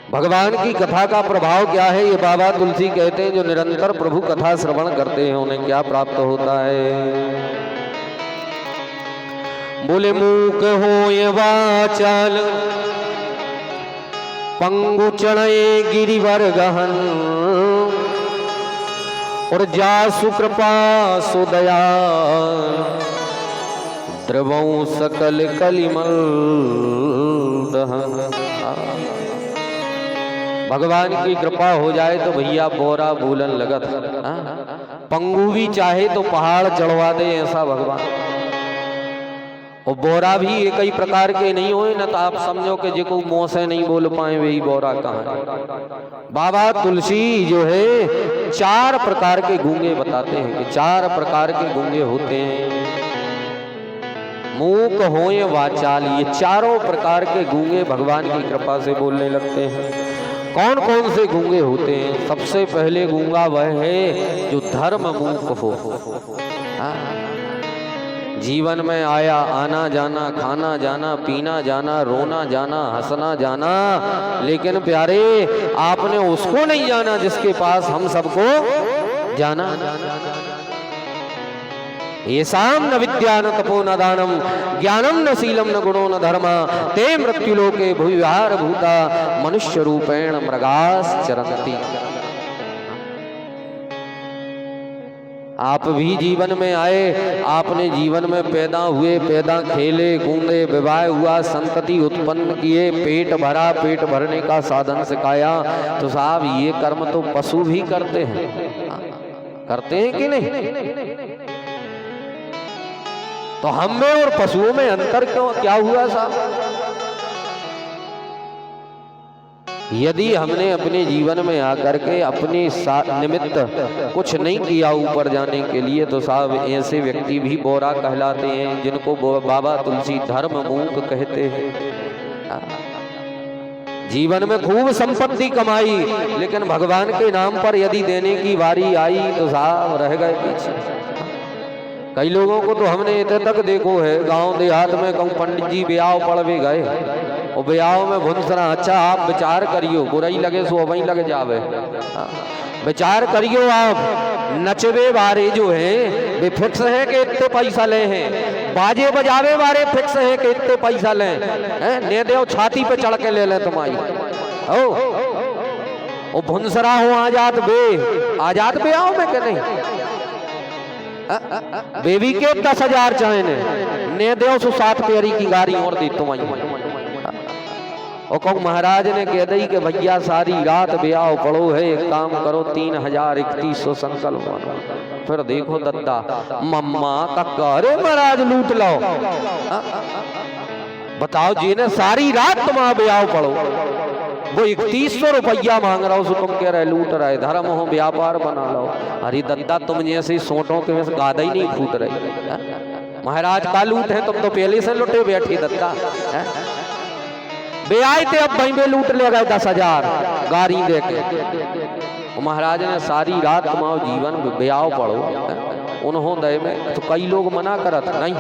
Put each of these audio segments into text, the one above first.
भगवान की कथा का प्रभाव क्या है, ये बाबा तुलसी कहते हैं। जो निरंतर प्रभु कथा श्रवण करते हैं उन्हें क्या प्राप्त होता है। बोले मूक होय वाचाल पंगु चढ़े गिरिवर गहन, और जासु कृपा सुदया द्रवौ सकल कलिमल दहन। भगवान की कृपा हो जाए तो भैया बोरा बोलन लगत। पंगु भी चाहे तो पहाड़ चढ़वा दे ऐसा भगवान। और बोरा भी एक ही प्रकार के नहीं होए ना, तो आप समझो कि जिको मुंह से नहीं बोल पाए वही बोरा कहाँ है। बाबा तुलसी जो है 4 प्रकार के गूंगे बताते हैं कि 4 प्रकार के गूंगे होते हैं। मूक होय वाचाल, ये चारों प्रकार के गूंगे भगवान की कृपा से बोलने लगते हैं। कौन कौन से गूंगे होते हैं? सबसे पहले गूंगा वह है जो धर्म मूक हो। जीवन में आया, आना जाना, खाना जाना, पीना जाना, रोना जाना, हंसना जाना, लेकिन प्यारे आपने उसको नहीं जाना जिसके पास हम सबको जाना। येषां न विद्या न तपो न दानम ज्ञानम न शीलम न गुणो न धर्म ते मृत्युलोके भूविहार भूता मनुष्य रूपेण मृगास चरन्ति। आप भी जीवन में आए, आपने जीवन में पैदा हुए, पैदा खेले कूदे, विवाह हुआ, संतति उत्पन्न किए, पेट भरा, पेट भरने का साधन सिखाया, तो साहब ये कर्म तो पशु भी करते हैं। करते हैं कि नहीं? तो हम में और पशुओं में अंतर क्यों, क्या हुआ साहब? यदि हमने अपने जीवन में आकर के अपने निमित्त कुछ नहीं किया ऊपर जाने के लिए, तो साहब ऐसे व्यक्ति भी बोरा कहलाते हैं, जिनको बाबा तुलसी धर्म मूक कहते हैं। जीवन में खूब संपत्ति कमाई, लेकिन भगवान के नाम पर यदि देने की बारी आई तो साहब रह गए पीछे। कई लोगों को तो हमने इतने तक देखो है, गांव देहात में कहूँ पंडित जी ब्याह पड़वे गए और ब्याह में भुनसरा, अच्छा आप विचार करियो, बुराई लगे सो वहीं लग जावे। विचार करियो आप, नचवे बारे जो है वे फिक्स है कि इतने पैसा ले हैं, बाजे बजावे बारे फिक्स है कि इतने पैसा ले हैं, ने दे छाती पे चढ़ के ले ले तुम्हारी। ओ भुनसरा हो आजाद बे आओ मैं के नहीं, बेबी के 10,000 चाहे ने दे सो 7 पेरी की गाड़ी और दी तुम्हारी। और कहूँ महाराज ने कह दी कि भैया सारी रात ब्याह पड़ो है, एक काम करो 3,3100 संकल्प मानो। फिर देखो दद्दा मम्मा का अरे महाराज लूट लो। बताओ जी ने सारी रात तुम्हारा ब्याह पड़ो, वो 3100 रुपया मांग रहा हो, सो तुम कह रहे लूट रहे, धर्म हो व्यापार बना लो। अरे दद्दा तुम जैसे सोटों के में गादा ही नहीं फूट रही। महाराज का लूट है, तुम तो पहले से लुटे बैठी दद्दा। बे आए थे अब वहीं पे लूट ले गए 10,000 गाड़ी दे के। महाराज ने सारी रात तुम्हारा जीवन ब्याह पढ़ो उन्होंने में, तो कई लोग मना करत नहीं,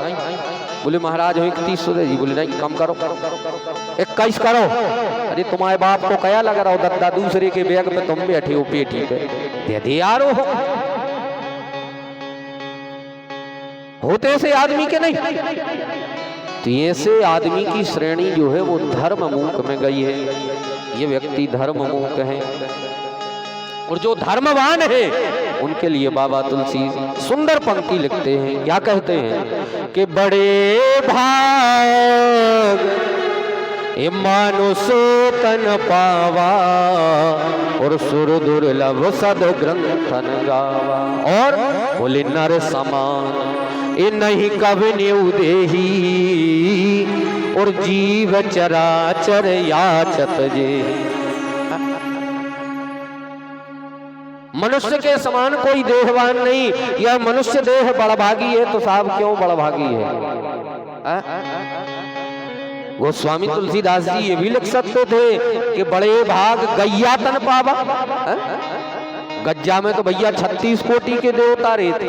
बोले महाराज 3100 दे जी, बोले नहीं कम करो 21 करो। अरे तुम्हारे बाप को क्या लग रहा हो दद्दा, दूसरे के बैग पे तुम बैठे हो पेटी पे, दे दे यार हो। होते से आदमी के नहीं, तो ऐसे आदमी की श्रेणी जो है वो धर्म मूक में गई है। ये व्यक्ति धर्म मूक है, और जो धर्मवान है उनके लिए बाबा तुलसी सुंदर पंक्ति लिखते हैं। क्या कहते हैं कि बड़े भाग ये मानुषो तन पावा, और सुर दुर्लभ सद ग्रंथन गावा, और बोले नर समान ये नहीं कभी न्यू देही, और जीव चराचर याचत जे। मनुष्य के समान कोई देहवान नहीं, यह मनुष्य देह बड़भागी है, तो साहब क्यों बड़भागी है? गोस्वामी तुलसीदास जी ये भी लिख सकते थे कि बड़े भाग गैया तन पावा। गज्जा में तो भैया 36 कोटि के देवता रहते,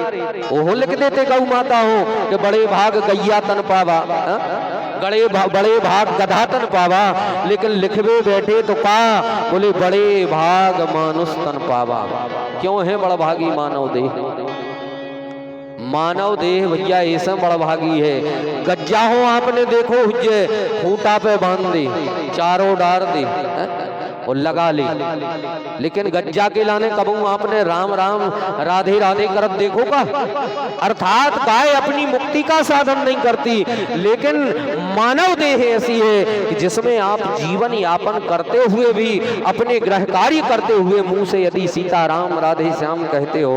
ओहो लिख देते गौ माता हो कि बड़े भाग गैया तन पावा। बड़े भाग गधा तन पावा, लेकिन लिखवे बैठे तो का बोले बड़े भाग मानुष तन पावा। क्यों है बड़ा भागी मानव देह? मानव देह भैया ऐसा बड़ा भागी है। गज्जा हो आपने देखो हुज्जे खूंटा पे बांध दे, चारों डार दे और लगा ले, लेकिन गज्जा के लाने कबू आपने राम राम राधे राधे करत देखो का? अर्थात गाय अपनी मुक्ति का साधन नहीं करती, लेकिन मानव देह ऐसी है कि जिसमें आप जीवन यापन करते हुए भी, अपने गृह कार्य करते हुए मुंह से यदि सीताराम राधे श्याम कहते हो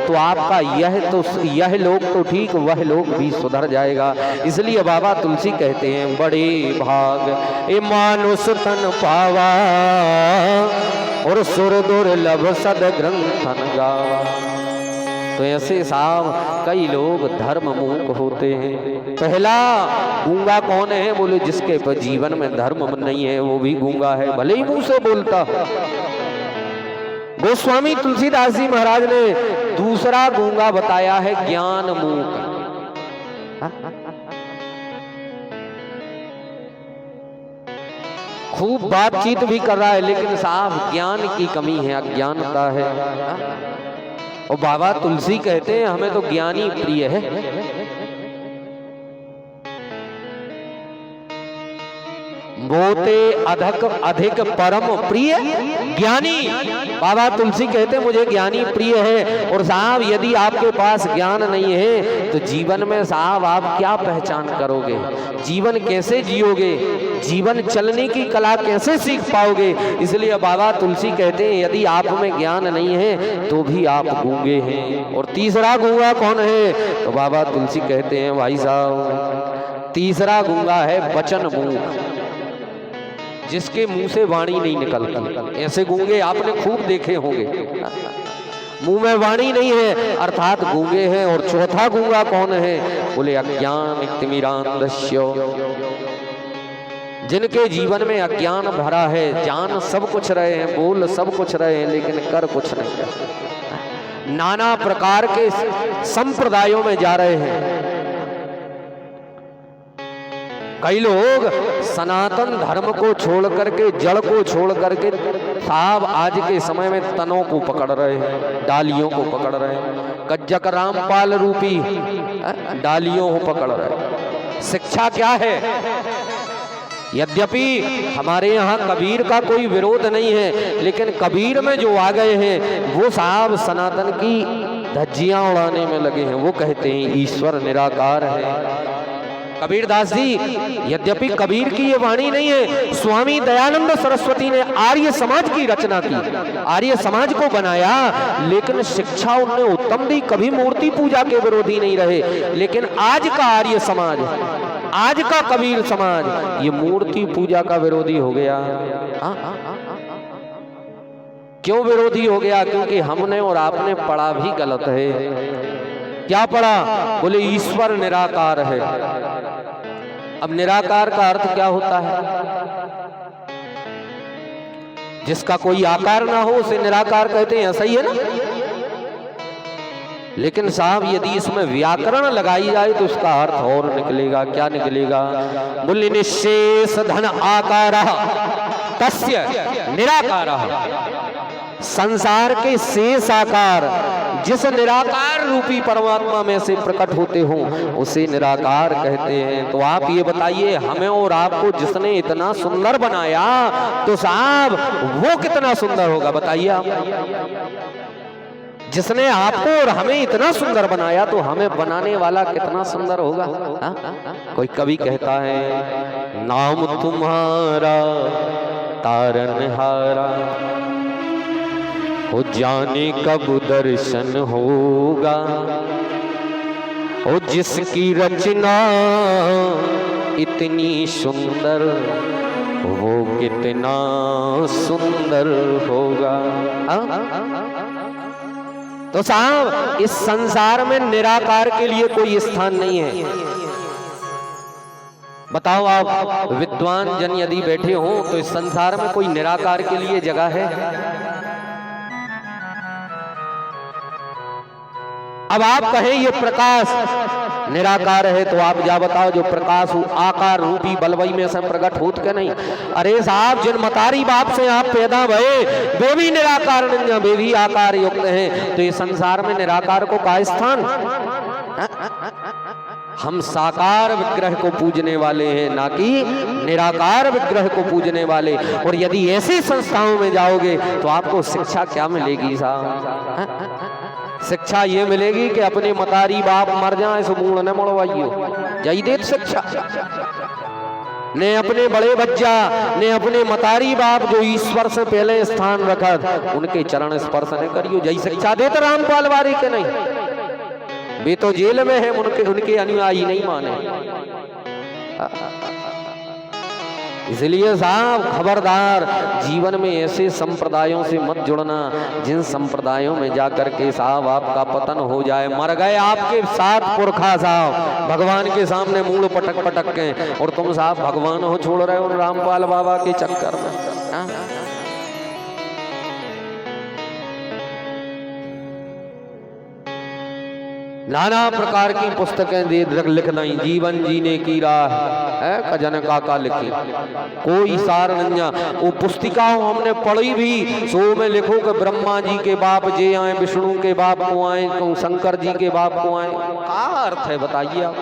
तो आपका यह लोक तो ठीक, वह लोक भी सुधर जाएगा। इसलिए बाबा तुलसी कहते हैं बड़े भाग ए मानुष तन पावा और सुर दुर्लभ सद ग्रंथन गावा। तो ऐसे साहब कई लोग धर्म मूक होते हैं। पहला गूंगा कौन है? बोले जिसके पर जीवन में धर्म नहीं है वो भी गूंगा है, भले ही मुंह से बोलता। गोस्वामी तुलसीदास जी महाराज ने दूसरा गूंगा बताया है ज्ञान मूक। खूब बातचीत भी कर रहा है, लेकिन साहब ज्ञान की कमी है, अज्ञानता है। और बाबा तुलसी कहते हैं हमें तो ज्ञानी प्रिय है। बोते अधिक परम प्रिय ज्ञानी। बाबा तुलसी कहते मुझे ज्ञानी प्रिय है। और साहब यदि आपके पास ज्ञान नहीं है तो जीवन में साहब आप क्या पहचान करोगे? जीवन कैसे जियोगे? जीवन चलने की कला कैसे सीख पाओगे? इसलिए बाबा तुलसी कहते हैं यदि आप में ज्ञान नहीं है तो भी आप गूंगे हैं। और तीसरा गूंगा कौन है? तो बाबा तुलसी कहते हैं भाई साहब तीसरा गूंगा है वचन मूक, जिसके मुंह से वाणी नहीं निकलती। ऐसे गूंगे आपने खूब देखे होंगे, मुंह में वाणी नहीं है अर्थात गूंगे हैं। और चौथा गूंगा कौन है? बोले अज्ञान तिमिरांधस्य, जिनके जीवन में अज्ञान भरा है, जान सब कुछ रहे हैं, बोल सब कुछ रहे हैं, लेकिन कर कुछ नहीं है। नाना प्रकार के संप्रदायों में जा रहे हैं। कई लोग सनातन धर्म को छोड़ करके, जड़ को छोड़ करके साहब आज के समय में तनों को पकड़ रहे हैं, डालियों को पकड़ रहे हैं, कज्जक रामपाल रूपी डालियों को पकड़ रहे हैं। शिक्षा क्या है? यद्यपि हमारे यहाँ कबीर का कोई विरोध नहीं है, लेकिन कबीर में जो आ गए हैं वो साहब सनातन की धज्जियां उड़ाने में लगे हैं। वो कहते हैं ईश्वर निराकार है। कबीरदास जी, यद्यपि कबीर की ये वाणी नहीं है, स्वामी दयानंद सरस्वती ने आर्य समाज की रचना की, आर्य समाज को बनाया, लेकिन शिक्षा उन्हें उत्तम दी, कभी मूर्ति पूजा के विरोधी नहीं रहे। लेकिन आज का आर्य समाज, आज का कबीर समाज ये मूर्ति पूजा का विरोधी हो गया। क्यों विरोधी हो गया? क्योंकि हमने और आपने पढ़ा भी गलत है। क्या पढ़ा? बोले ईश्वर निराकार है। अब निराकार का अर्थ क्या होता है? जिसका कोई आकार ना हो उसे निराकार कहते हैं, सही है ना? लेकिन साहब यदि इसमें व्याकरण लगाई जाए तो उसका अर्थ और निकलेगा। क्या निकलेगा? बोले निशेष धन आकारः तस्य निराकारः, संसार के शेष आकार जिस निराकार रूपी परमात्मा में से प्रकट होते हो उसे निराकार कहते हैं। तो आप ये बताइए, हमें और आपको जिसने इतना सुंदर बनाया तो साहब वो कितना सुंदर होगा? बताइए आप। जिसने आपको और हमें इतना सुंदर बनाया तो हमें बनाने वाला कितना सुंदर होगा? हा? कोई कवि कहता है नाम तुम्हारा तारनहारा, हो जाने कब दर्शन होगा, हो जिसकी रचना इतनी सुंदर वो कितना सुंदर होगा। तो साहब इस संसार में निराकार के लिए कोई स्थान नहीं है। बताओ आप विद्वान जन यदि बैठे हो तो इस संसार में कोई निराकार के लिए जगह है? अब आप कहें ये प्रकाश निराकार है तो आप जा बताओ जो प्रकाश आकार रूपी बलवई में से प्रकट होत के नहीं। अरे साहब जिन मतारी बाप से आप पैदा भये वे भी निराकार नहीं, वे भी आकार युक्त हैं, तो ये संसार में निराकार को का स्थान? हम साकार विग्रह को पूजने वाले हैं, ना कि निराकार विग्रह को पूजने वाले। और यदि ऐसी संस्थाओं में जाओगे तो आपको शिक्षा क्या मिलेगी साहब? शिक्षा ये मिलेगी कि अपने मतारी बाप मर जाए सो मूड़ न मड़वाइयो, यही देत शिक्षा। ने अपने बड़े बच्चा ने अपने मतारी बाप जो ईश्वर से पहले स्थान रखा उनके चरण स्पर्श न करियो, यही शिक्षा देते रामपाल वारी के नहीं। वे तो जेल में है, उनके अनुयायी नहीं माने। इसलिए साहब खबरदार, जीवन में ऐसे संप्रदायों से मत जुड़ना जिन संप्रदायों में जाकर के साहब आपका पतन हो जाए। मर गए आपके 7 पुरखा साहब भगवान के सामने मूल पटक पटक के, और तुम साहब भगवान हो छोड़ रहे हो रामपाल बाबा के चक्कर में। नाना प्रकार की पुस्तकें दे लिखना ही जीवन जीने की राह है खजन काका लिखी, कोई सार नहीं। वो पुस्तिकाओं हमने पढ़ी भी, सो में लिखो कि ब्रह्मा जी के बाप जे आए, विष्णु के बाप को आए, शंकर जी के बाप को आए, क्या अर्थ है बताइए आप?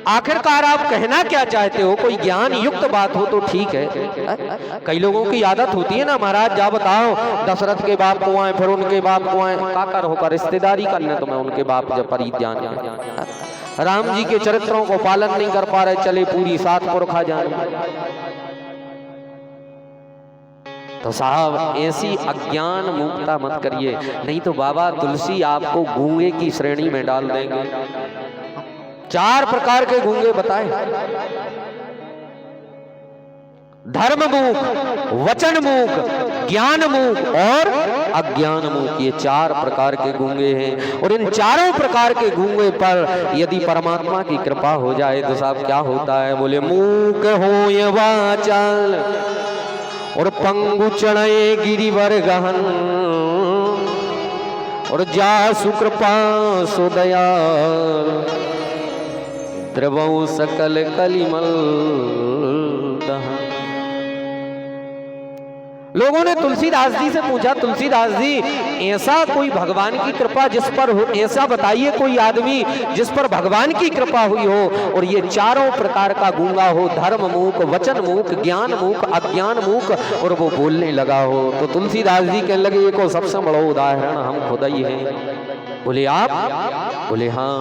आखिरकार आप कहना क्या चाहते हो? कोई ज्ञान युक्त बात हो तो ठीक है। कई लोगों की आदत होती है ना, महाराज जा बताओ दशरथ के बाप को आए, फिर उनके बाप को आए, काकर होकर रिश्तेदारी करने तो मैं उनके बाप जब परिज्ञान। राम जी के चरित्रों को पालन नहीं कर पा रहे, चले पूरी 7 पुरखा जाने। तो साहब ऐसी अज्ञान मुक्ता मत करिए, नहीं तो बाबा तुलसी आपको गूंगे की श्रेणी में डाल देंगे। 4 प्रकार के गूंगे बताए, धर्म मूक, वचन मूक, ज्ञान मूक और अज्ञान मूक, ये 4 प्रकार के गूंगे हैं। और इन चारों प्रकार के गूंगे पर यदि परमात्मा की कृपा हो जाए तो साहब क्या होता है? बोले मूक हो ये वाचाल और पंगु चढ़े गिरिवर गहन और जा सुकृपा सो दयाल द्रवौ सकल कलिमल दहन। लोगों ने तुलसीदास जी से पूछा, तुलसीदास जी ऐसा कोई भगवान की कृपा जिस पर हो, ऐसा बताइए कोई आदमी जिस पर भगवान की कृपा हुई हो और ये चारों प्रकार का गूंगा हो, धर्म मूक, वचन मूक, ज्ञान मूक, अज्ञान मूक, और वो बोलने लगा हो। तो तुलसीदास जी कहने लगे ये को सबसे बड़ा उदाहरण हम खुद ही हैं। बोले आप? बोले हाँ।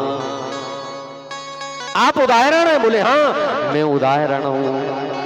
आप उदाहरण है? बोले हाँ मैं उदाहरण हूं।